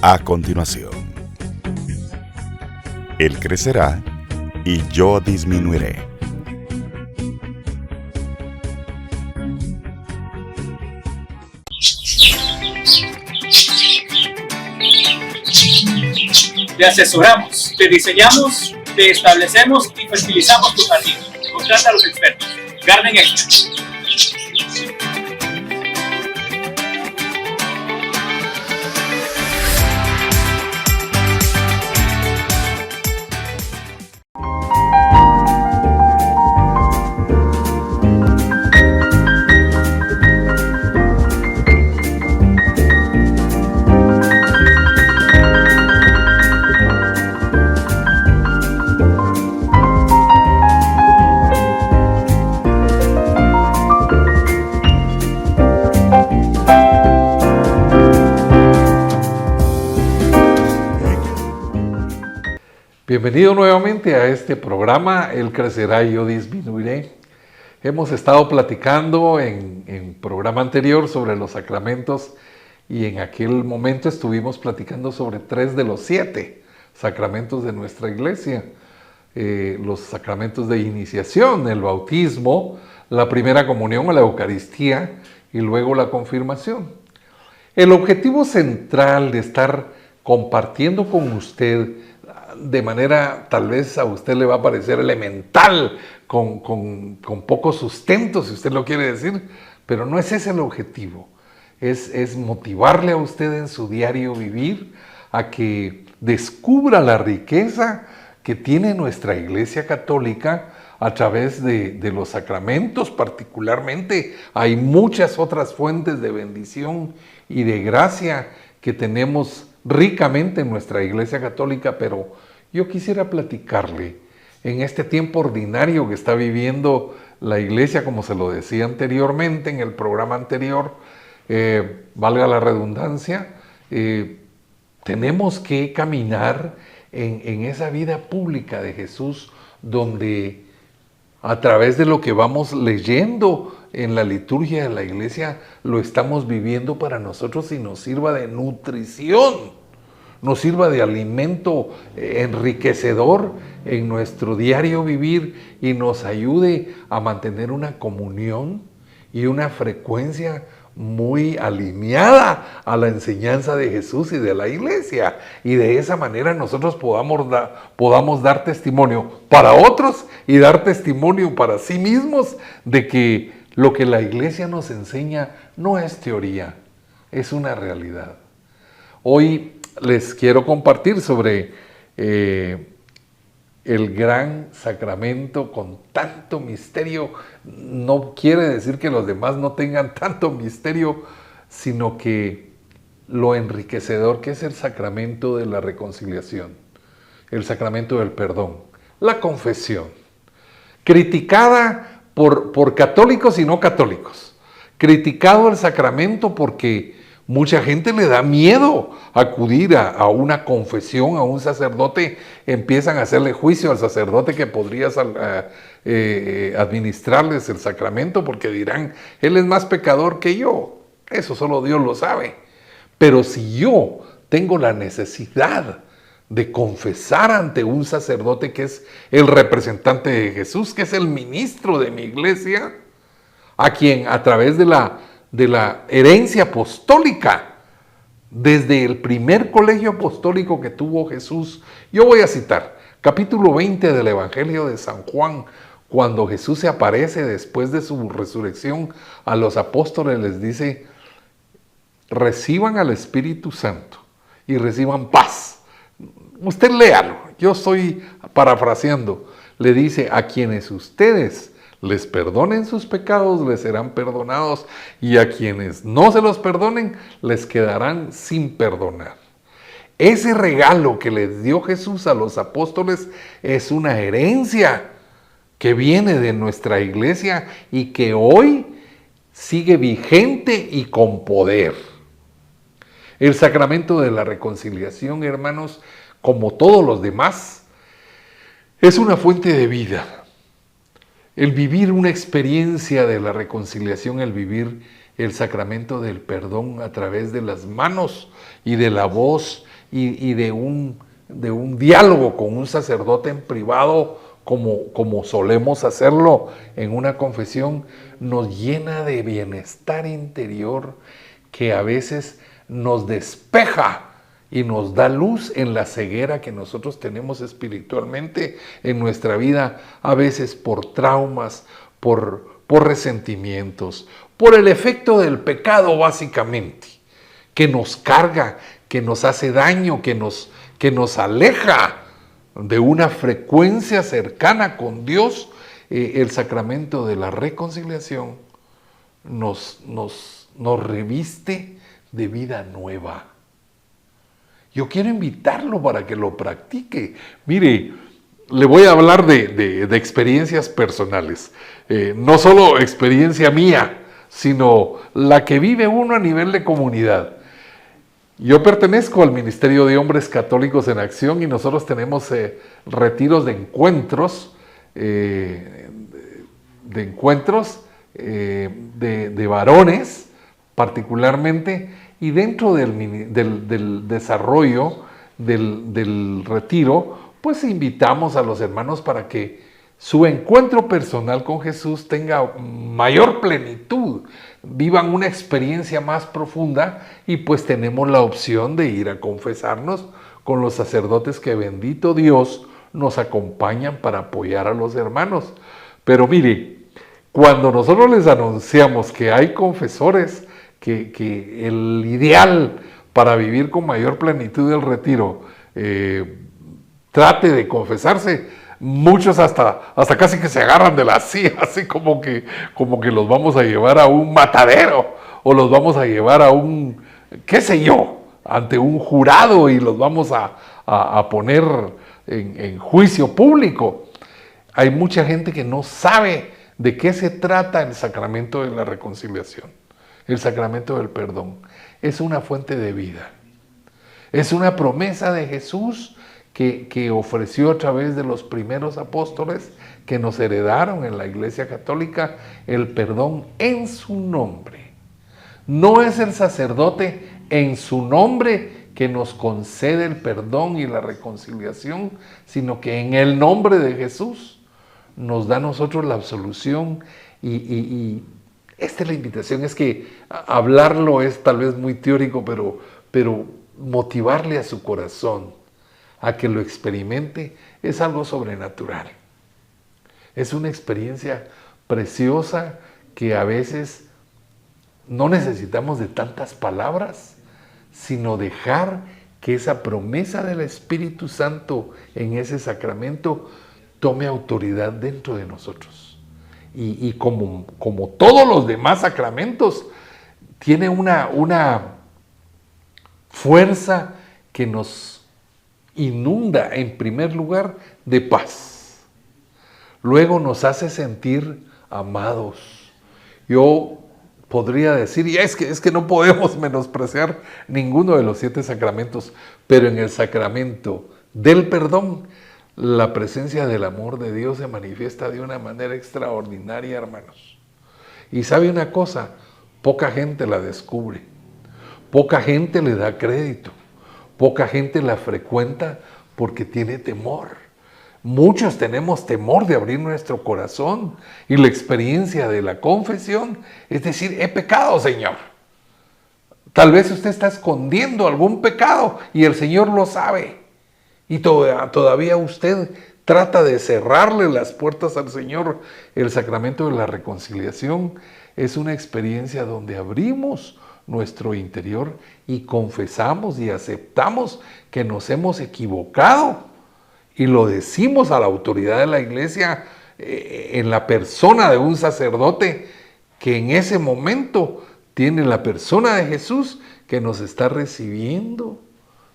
A continuación, Él crecerá y yo disminuiré. Te asesoramos, te diseñamos, te establecemos y fertilizamos tu jardín. Contrata a los expertos. Garden Expert. Bienvenido nuevamente a este programa, Él crecerá y yo disminuiré. Hemos estado platicando en programa anterior sobre los sacramentos y en aquel momento estuvimos platicando sobre 3 de los 7 sacramentos de nuestra iglesia. Los sacramentos de iniciación, el bautismo, la primera comunión o la Eucaristía y luego la confirmación. El objetivo central de estar compartiendo con usted de manera, tal vez a usted le va a parecer elemental, con poco sustento, si usted lo quiere decir, pero no es ese el objetivo. Es motivarle a usted en su diario vivir a que descubra la riqueza que tiene nuestra Iglesia Católica a través de los sacramentos. Particularmente hay muchas otras fuentes de bendición y de gracia que tenemos ricamente en nuestra Iglesia Católica, pero yo quisiera platicarle en este tiempo ordinario que está viviendo la Iglesia, como se lo decía anteriormente en el programa anterior, valga la redundancia, tenemos que caminar en esa vida pública de Jesús, donde a través de lo que vamos leyendo en la liturgia de la Iglesia, lo estamos viviendo para nosotros y nos sirva de nutrición, nos sirva de alimento enriquecedor en nuestro diario vivir y nos ayude a mantener una comunión y una frecuencia muy alineada a la enseñanza de Jesús y de la Iglesia. Y de esa manera nosotros podamos dar testimonio para otros y dar testimonio para sí mismos de que lo que la Iglesia nos enseña no es teoría, es una realidad. Hoy les quiero compartir sobre el gran sacramento con tanto misterio. No quiere decir que los demás no tengan tanto misterio, sino que lo enriquecedor que es el sacramento de la reconciliación, el sacramento del perdón, la confesión, criticada por católicos y no católicos. Criticado el sacramento porque mucha gente le da miedo acudir a una confesión, a un sacerdote. Empiezan a hacerle juicio al sacerdote que podría administrarles el sacramento, porque dirán, él es más pecador que yo. Eso solo Dios lo sabe. Pero si yo tengo la necesidad de confesar ante un sacerdote que es el representante de Jesús, que es el ministro de mi iglesia, a quien a través de la herencia apostólica, desde el primer colegio apostólico que tuvo Jesús, yo voy a citar capítulo 20 del Evangelio de San Juan, cuando Jesús se aparece después de su resurrección a los apóstoles, les dice, reciban al Espíritu Santo y reciban paz. Usted léalo, yo estoy parafraseando. Le dice, a quienes ustedes les perdonen sus pecados, les serán perdonados, y a quienes no se los perdonen, les quedarán sin perdonar. Ese regalo que les dio Jesús a los apóstoles es una herencia que viene de nuestra iglesia y que hoy sigue vigente y con poder. El sacramento de la reconciliación, hermanos, como todos los demás, es una fuente de vida. El vivir una experiencia de la reconciliación, el vivir el sacramento del perdón a través de las manos y de la voz y de un diálogo con un sacerdote en privado, como solemos hacerlo en una confesión, nos llena de bienestar interior que a veces nos despeja y nos da luz en la ceguera que nosotros tenemos espiritualmente en nuestra vida, a veces por traumas, por resentimientos, por el efecto del pecado básicamente, que nos carga, que nos hace daño, que nos aleja de una frecuencia cercana con Dios. El sacramento de la reconciliación nos reviste de vida nueva. Yo quiero invitarlo para que lo practique. Mire, le voy a hablar de experiencias personales. No solo experiencia mía, sino la que vive uno a nivel de comunidad. Yo pertenezco al Ministerio de Hombres Católicos en Acción y nosotros tenemos retiros de encuentros, de varones particularmente, y dentro del desarrollo del retiro, pues invitamos a los hermanos para que su encuentro personal con Jesús tenga mayor plenitud, vivan una experiencia más profunda, y pues tenemos la opción de ir a confesarnos con los sacerdotes que, bendito Dios, nos acompañan para apoyar a los hermanos. Pero mire, cuando nosotros les anunciamos que hay confesores, que el ideal para vivir con mayor plenitud del retiro, trate de confesarse, muchos hasta casi que se agarran de la silla, así como que los vamos a llevar a un matadero, o los vamos a llevar a un, qué sé yo, ante un jurado, y los vamos a poner en juicio público. Hay mucha gente que no sabe de qué se trata el sacramento de la reconciliación, el sacramento del perdón. Es una fuente de vida. Es una promesa de Jesús que ofreció a través de los primeros apóstoles que nos heredaron en la Iglesia Católica el perdón en su nombre. No es el sacerdote en su nombre que nos concede el perdón y la reconciliación, sino que en el nombre de Jesús nos da a nosotros la absolución. Y esta es la invitación. Es que hablarlo es tal vez muy teórico, pero motivarle a su corazón a que lo experimente es algo sobrenatural. Es una experiencia preciosa que a veces no necesitamos de tantas palabras, sino dejar que esa promesa del Espíritu Santo en ese sacramento tome autoridad dentro de nosotros. Y como todos los demás sacramentos, tiene una fuerza que nos inunda, en primer lugar, de paz. Luego nos hace sentir amados. Yo podría decir, y es que no podemos menospreciar ninguno de los 7 sacramentos, pero en el sacramento del perdón, la presencia del amor de Dios se manifiesta de una manera extraordinaria, hermanos. Y sabe una cosa, poca gente la descubre, poca gente le da crédito, poca gente la frecuenta porque tiene temor. Muchos tenemos temor de abrir nuestro corazón, y la experiencia de la confesión es decir, he pecado, Señor. Tal vez usted está escondiendo algún pecado y el Señor lo sabe, y todavía usted trata de cerrarle las puertas al Señor. El sacramento de la reconciliación es una experiencia donde abrimos nuestro interior y confesamos y aceptamos que nos hemos equivocado, y lo decimos a la autoridad de la Iglesia, en la persona de un sacerdote que en ese momento tiene la persona de Jesús, que nos está recibiendo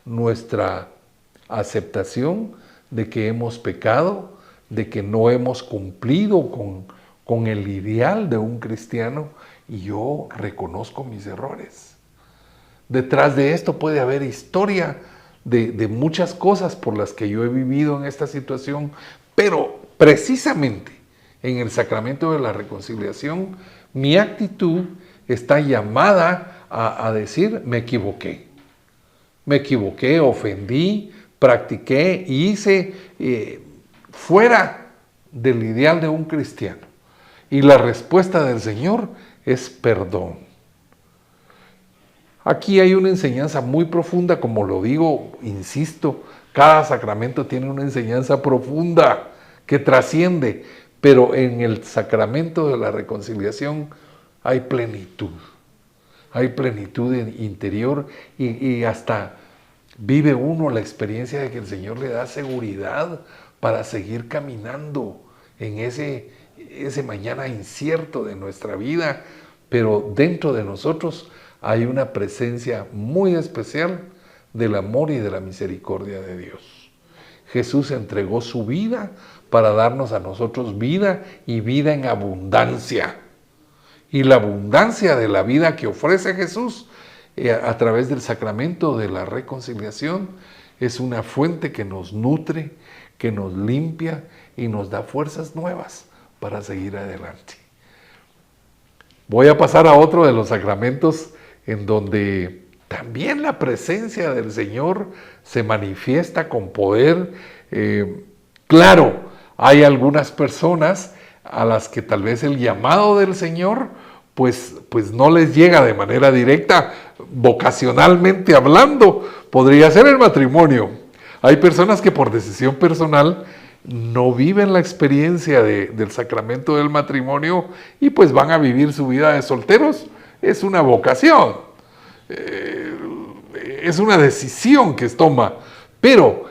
nuestra aceptación de que hemos pecado, de que no hemos cumplido con el ideal de un cristiano, y yo reconozco mis errores. Detrás de esto puede haber historia de muchas cosas por las que yo he vivido en esta situación, pero precisamente en el sacramento de la reconciliación, mi actitud está llamada a decir, me equivoqué. Me equivoqué, ofendí, practiqué y hice fuera del ideal de un cristiano. Y la respuesta del Señor es perdón. Aquí hay una enseñanza muy profunda, como lo digo, insisto, cada sacramento tiene una enseñanza profunda que trasciende, pero en el sacramento de la reconciliación hay plenitud interior y hasta vive uno la experiencia de que el Señor le da seguridad para seguir caminando en ese mañana incierto de nuestra vida, pero dentro de nosotros hay una presencia muy especial del amor y de la misericordia de Dios. Jesús entregó su vida para darnos a nosotros vida y vida en abundancia. Y la abundancia de la vida que ofrece Jesús a través del sacramento de la reconciliación es una fuente que nos nutre, que nos limpia y nos da fuerzas nuevas para seguir adelante. Voy a pasar a otro de los sacramentos en donde también la presencia del Señor se manifiesta con poder. Claro, hay algunas personas a las que tal vez el llamado del Señor pues no les llega de manera directa, vocacionalmente hablando, podría ser el matrimonio. Hay personas que por decisión personal no viven la experiencia del sacramento del matrimonio y pues van a vivir su vida de solteros. Es una vocación, es una decisión que toma, pero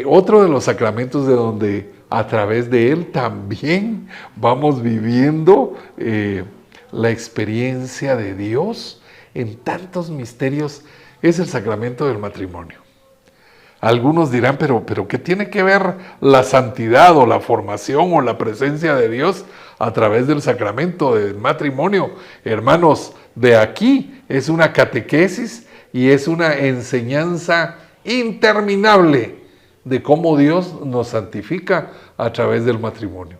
otro de los sacramentos de donde a través de él también vamos viviendo la experiencia de Dios en tantos misterios es el sacramento del matrimonio. Algunos dirán, pero ¿qué tiene que ver la santidad o la formación o la presencia de Dios a través del sacramento del matrimonio? Hermanos, de aquí es una catequesis y es una enseñanza interminable de cómo Dios nos santifica a través del matrimonio.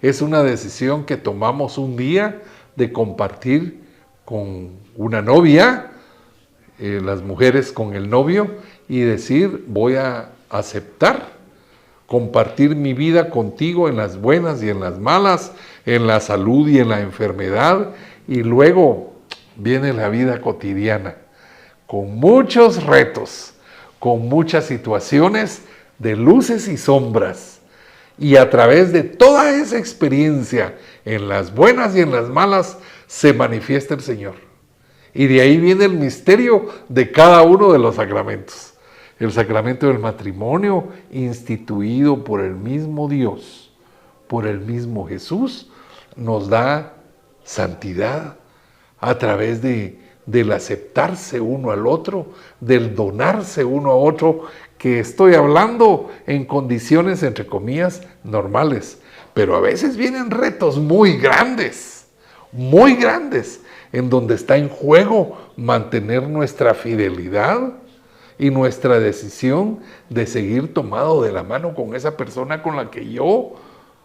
Es una decisión que tomamos un día de compartir con una novia, las mujeres con el novio, y decir, voy a aceptar compartir mi vida contigo en las buenas y en las malas, en la salud y en la enfermedad, y luego viene la vida cotidiana, con muchos retos, con muchas situaciones de luces y sombras, y a través de toda esa experiencia, en las buenas y en las malas, se manifiesta el Señor. Y de ahí viene el misterio de cada uno de los sacramentos. El sacramento del matrimonio, instituido por el mismo Dios, por el mismo Jesús, nos da santidad a través del aceptarse uno al otro, del donarse uno a otro, que estoy hablando en condiciones, entre comillas, normales. Pero a veces vienen retos muy grandes, en donde está en juego mantener nuestra fidelidad y nuestra decisión de seguir tomado de la mano con esa persona con la que yo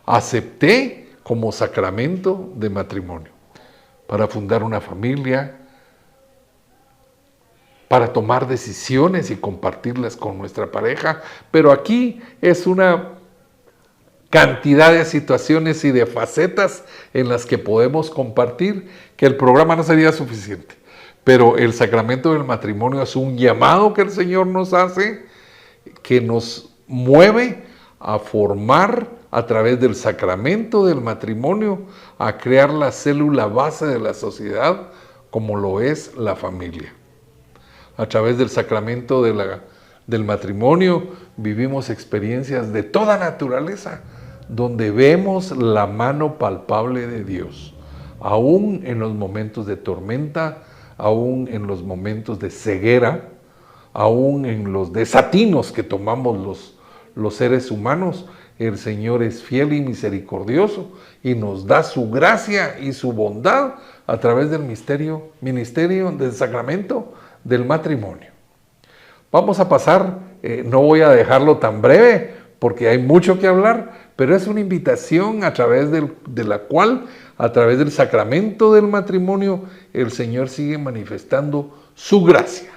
acepté como sacramento de matrimonio, para fundar una familia, para tomar decisiones y compartirlas con nuestra pareja. Pero aquí es una cantidad de situaciones y de facetas en las que podemos compartir que el programa no sería suficiente. Pero el sacramento del matrimonio es un llamado que el Señor nos hace, que nos mueve a formar a través del sacramento del matrimonio, a crear la célula base de la sociedad como lo es la familia. A través del sacramento del matrimonio vivimos experiencias de toda naturaleza, donde vemos la mano palpable de Dios, aún en los momentos de tormenta, aún en los momentos de ceguera, aún en los desatinos que tomamos los seres humanos. El Señor es fiel y misericordioso y nos da su gracia y su bondad a través del ministerio del sacramento del matrimonio. Vamos a pasar, no voy a dejarlo tan breve porque hay mucho que hablar, pero es una invitación a través de la cual, a través del sacramento del matrimonio, el Señor sigue manifestando su gracia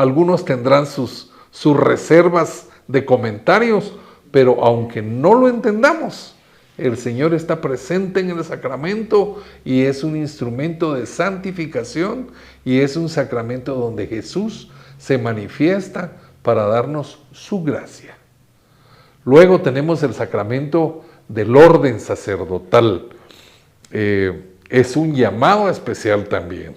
algunos tendrán sus reservas de comentarios, pero aunque no lo entendamos, el Señor está presente en el sacramento y es un instrumento de santificación y es un sacramento donde Jesús se manifiesta para darnos su gracia. Luego tenemos el sacramento del orden sacerdotal. Es un llamado especial también,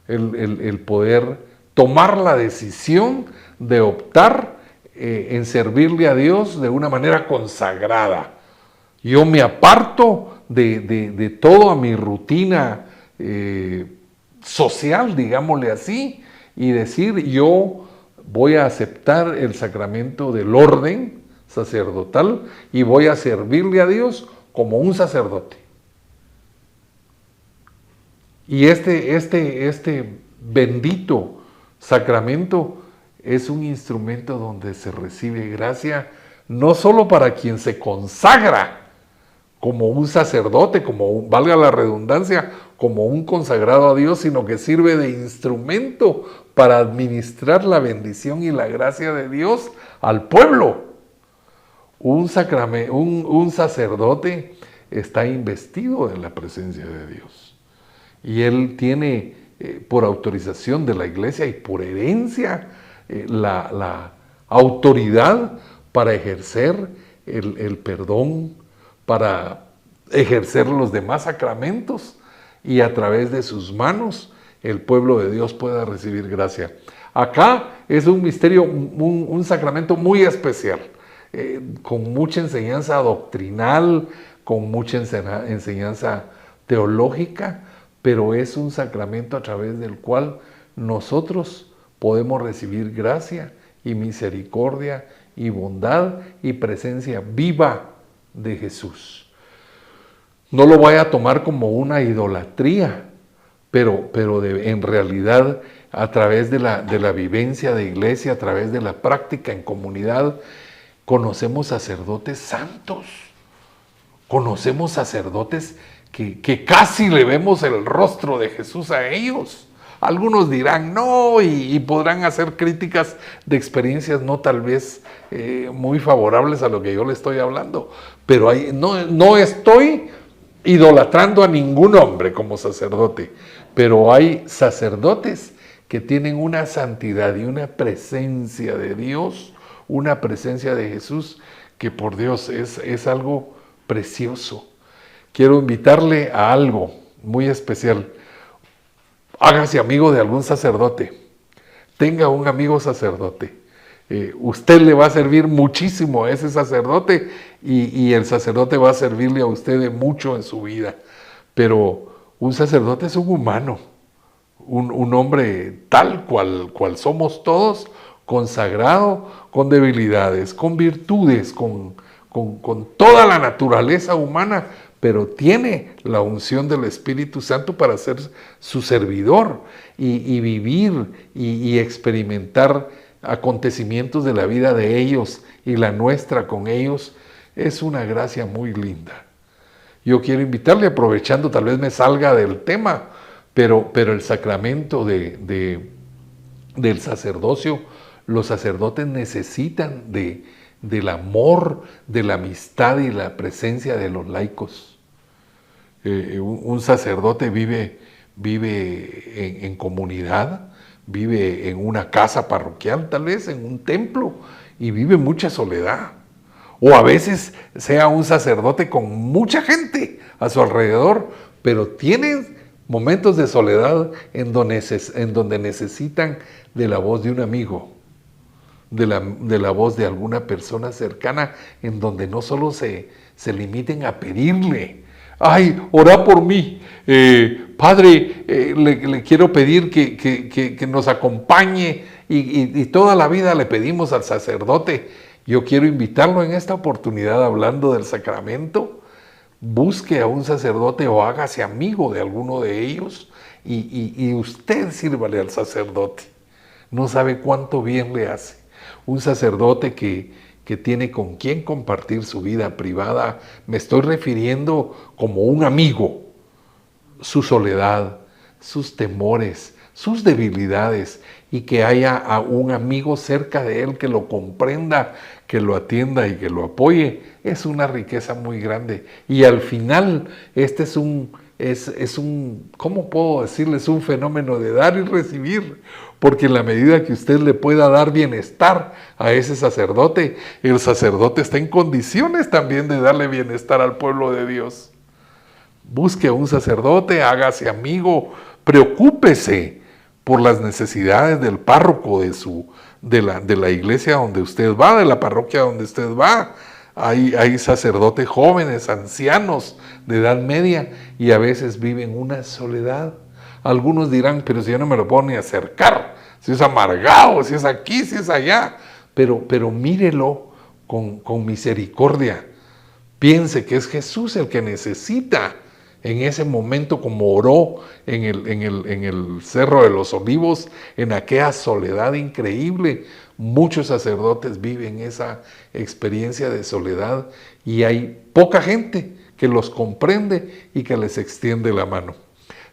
el poder tomar la decisión de optar en servirle a Dios de una manera consagrada. Yo me aparto de toda mi rutina social, digámosle así, y decir, yo voy a aceptar el sacramento del orden sacerdotal y voy a servirle a Dios como un sacerdote. Y este bendito sacramento es un instrumento donde se recibe gracia, no solo para quien se consagra como un sacerdote, valga la redundancia, como un consagrado a Dios, sino que sirve de instrumento para administrar la bendición y la gracia de Dios al pueblo. Un sacerdote está investido de la presencia de Dios. Y él tiene, por autorización de la iglesia y por herencia, la autoridad para ejercer el perdón, para ejercer los demás sacramentos, y a través de sus manos el pueblo de Dios pueda recibir gracia. Acá es un misterio, un sacramento muy especial, con mucha enseñanza doctrinal, con mucha enseñanza teológica, pero es un sacramento a través del cual nosotros podemos recibir gracia y misericordia y bondad y presencia viva de Jesús. No lo voy a tomar como una idolatría, pero en realidad a través de la vivencia de iglesia, a través de la práctica en comunidad, conocemos sacerdotes santos, conocemos sacerdotes que casi le vemos el rostro de Jesús a ellos. Algunos dirán no y podrán hacer críticas de experiencias no tal vez muy favorables a lo que yo le estoy hablando, pero no estoy idolatrando a ningún hombre como sacerdote, pero hay sacerdotes que tienen una santidad y una presencia de Dios, una presencia de Jesús, que por Dios es algo precioso. Quiero invitarle a algo muy especial. Hágase amigo de algún sacerdote, tenga un amigo sacerdote. Usted le va a servir muchísimo a ese sacerdote y el sacerdote va a servirle a usted de mucho en su vida. Pero un sacerdote es un humano, un hombre tal cual somos todos, consagrado, con debilidades, con virtudes, con toda la naturaleza humana, pero tiene la unción del Espíritu Santo para ser su servidor y vivir y experimentar acontecimientos de la vida de ellos y la nuestra con ellos. Es una gracia muy linda. Yo quiero invitarle, aprovechando, tal vez me salga del tema, pero el sacramento del sacerdocio, los sacerdotes necesitan del amor, de la amistad y la presencia de los laicos. Un sacerdote vive en comunidad, vive en una casa parroquial, tal vez en un templo, y vive mucha soledad. O a veces sea un sacerdote con mucha gente a su alrededor, pero tiene momentos de soledad en donde necesitan de la voz de un amigo, de la voz de alguna persona cercana, en donde no solo se limiten a pedirle, ay, ora por mí, Padre, le quiero pedir que nos acompañe, y toda la vida le pedimos al sacerdote. Yo quiero invitarlo en esta oportunidad, hablando del sacramento, busque a un sacerdote o hágase amigo de alguno de ellos y usted sírvale al sacerdote. No sabe cuánto bien le hace. Un sacerdote que tiene con quien compartir su vida privada, me estoy refiriendo como un amigo, su soledad, sus temores, sus debilidades y que haya a un amigo cerca de él que lo comprenda, que lo atienda y que lo apoye, es una riqueza muy grande. Y al final, este es un, ¿cómo puedo decirles? Un fenómeno de dar y recibir, porque en la medida que usted le pueda dar bienestar a ese sacerdote, el sacerdote está en condiciones también de darle bienestar al pueblo de Dios. Busque a un sacerdote, hágase amigo, preocúpese por las necesidades del párroco de la iglesia donde usted va, de la parroquia donde usted va. Hay sacerdotes jóvenes, ancianos, de edad media, y a veces viven una soledad. Algunos dirán, pero si yo no me lo puedo ni acercar, si es amargado, si es aquí, si es allá, pero mírelo con misericordia. Piense que es Jesús el que necesita en ese momento, como oró en el Cerro de los Olivos, en aquella soledad increíble. Muchos sacerdotes viven esa experiencia de soledad y hay poca gente que los comprende y que les extiende la mano.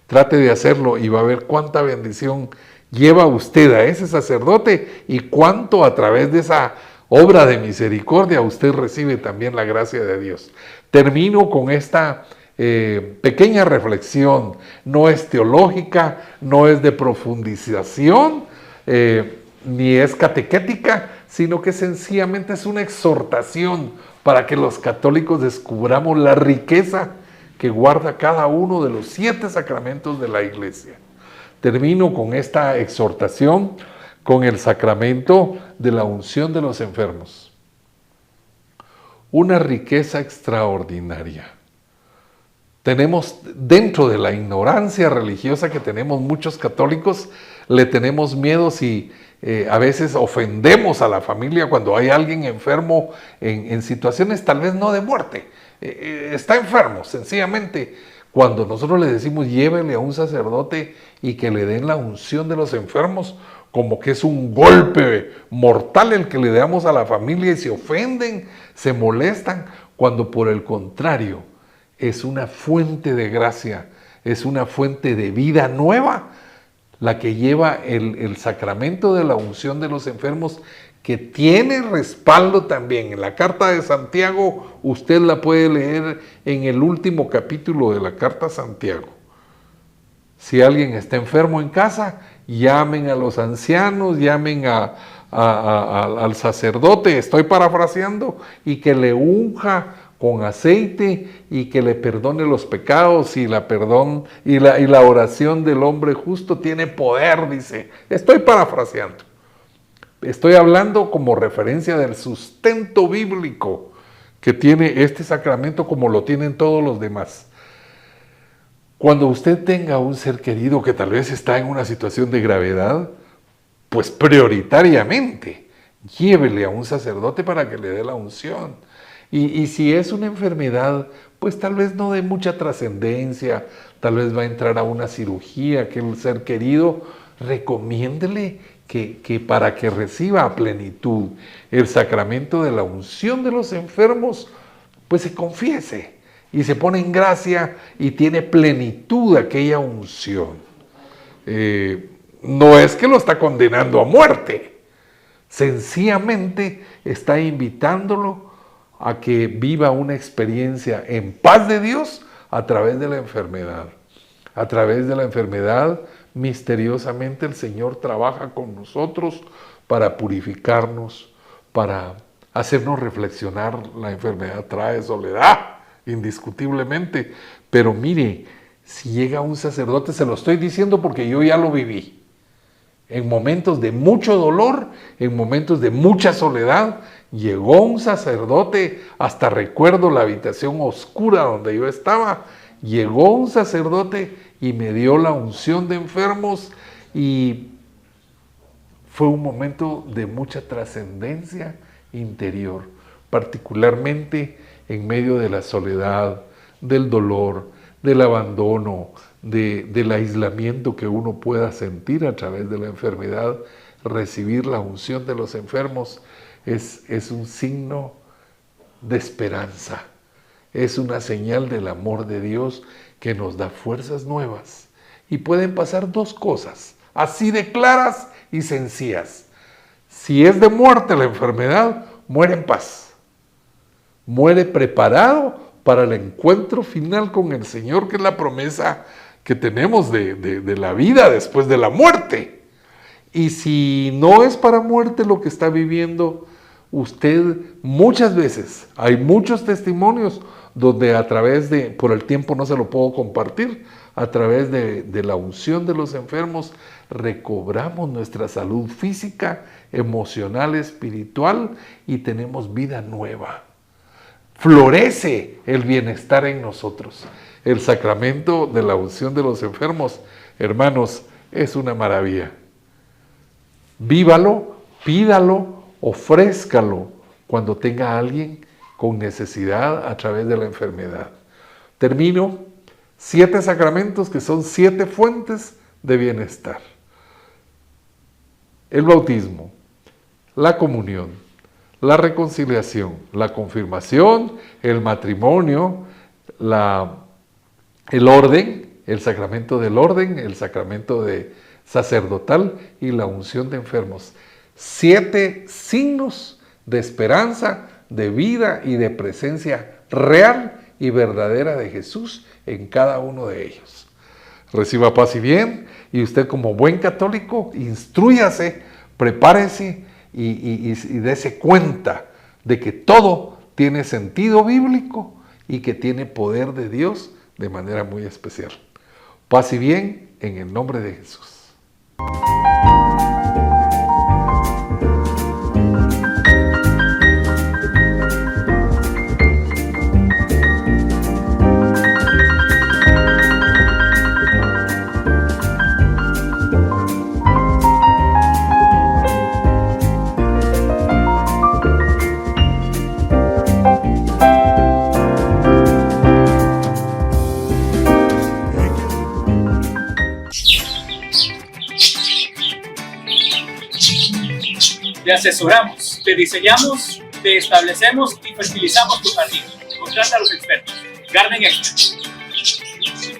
Trate de hacerlo y va a ver cuánta bendición lleva usted a ese sacerdote y cuánto a través de esa obra de misericordia usted recibe también la gracia de Dios. Termino con esta pequeña reflexión. No es teológica, no es de profundización, ni es catequética, sino que sencillamente es una exhortación para que los católicos descubramos la riqueza que guarda cada uno de los 7 sacramentos de la Iglesia. Termino con esta exhortación con el sacramento de la unción de los enfermos. Una riqueza extraordinaria. Tenemos, dentro de la ignorancia religiosa que tenemos muchos católicos, le tenemos miedo si a veces ofendemos a la familia cuando hay alguien enfermo en situaciones tal vez no de muerte. Está enfermo, sencillamente. Cuando nosotros le decimos llévele a un sacerdote y que le den la unción de los enfermos, como que es un golpe mortal el que le damos a la familia y se ofenden, se molestan, cuando por el contrario es una fuente de gracia, es una fuente de vida nueva, la que lleva el sacramento de la unción de los enfermos, que tiene respaldo también. En la carta de Santiago, usted la puede leer en el último capítulo de la carta a Santiago. Si alguien está enfermo en casa, llamen a los ancianos, llamen al sacerdote, estoy parafraseando, y que le unja con aceite y que le perdone los pecados, y la oración del hombre justo tiene poder, dice. Estoy parafraseando. Estoy hablando como referencia del sustento bíblico que tiene este sacramento, como lo tienen todos los demás. Cuando usted tenga un ser querido que tal vez está en una situación de gravedad, pues prioritariamente llévele a un sacerdote para que le dé la unción. Y si es una enfermedad, pues tal vez no de mucha trascendencia, tal vez va a entrar a una cirugía, que el ser querido, recomiéndele que para que reciba a plenitud el sacramento de la unción de los enfermos, pues se confiese y se pone en gracia y tiene plenitud aquella unción. No es que lo está condenando a muerte, sencillamente está invitándolo a que viva una experiencia en paz de Dios a través de la enfermedad. A través de la enfermedad, misteriosamente el Señor trabaja con nosotros para purificarnos, para hacernos reflexionar. La enfermedad trae soledad, indiscutiblemente, pero mire, si llega un sacerdote, se lo estoy diciendo porque yo ya lo viví, en momentos de mucho dolor, en momentos de mucha soledad, llegó un sacerdote, hasta recuerdo la habitación oscura donde yo estaba, llegó un sacerdote y me dio la unción de enfermos, y fue un momento de mucha trascendencia interior, particularmente en medio de la soledad, del dolor, del abandono, del aislamiento que uno pueda sentir a través de la enfermedad. Recibir la unción de los enfermos es un signo de esperanza, es una señal del amor de Dios que nos da fuerzas nuevas. Y pueden pasar dos cosas así de claras y sencillas. Si es de muerte la enfermedad, muere en paz. Muere preparado para el encuentro final con el Señor, que es la promesa que tenemos de la vida después de la muerte. Y si no es para muerte lo que está viviendo usted, muchas veces, hay muchos testimonios donde por el tiempo no se lo puedo compartir, a través de la unción de los enfermos, recobramos nuestra salud física, emocional, espiritual y tenemos vida nueva. Florece el bienestar en nosotros. El sacramento de la unción de los enfermos, hermanos, es una maravilla. Vívalo, pídalo, ofrézcalo cuando tenga a alguien con necesidad a través de la enfermedad. Termino. 7 sacramentos que son 7 fuentes de bienestar. El bautismo, la comunión, la reconciliación, la confirmación, el matrimonio, el orden, el sacramento del orden, el sacramento sacerdotal y la unción de enfermos. 7 signos de esperanza, de vida y de presencia real y verdadera de Jesús en cada uno de ellos. Reciba paz y bien, y usted como buen católico, instrúyase, prepárese y dése cuenta de que todo tiene sentido bíblico y que tiene poder de Dios de manera muy especial. Paz y bien en el nombre de Jesús. Te asesoramos, te diseñamos, te establecemos y fertilizamos tu jardín. Contrata a los expertos. Garden Expert.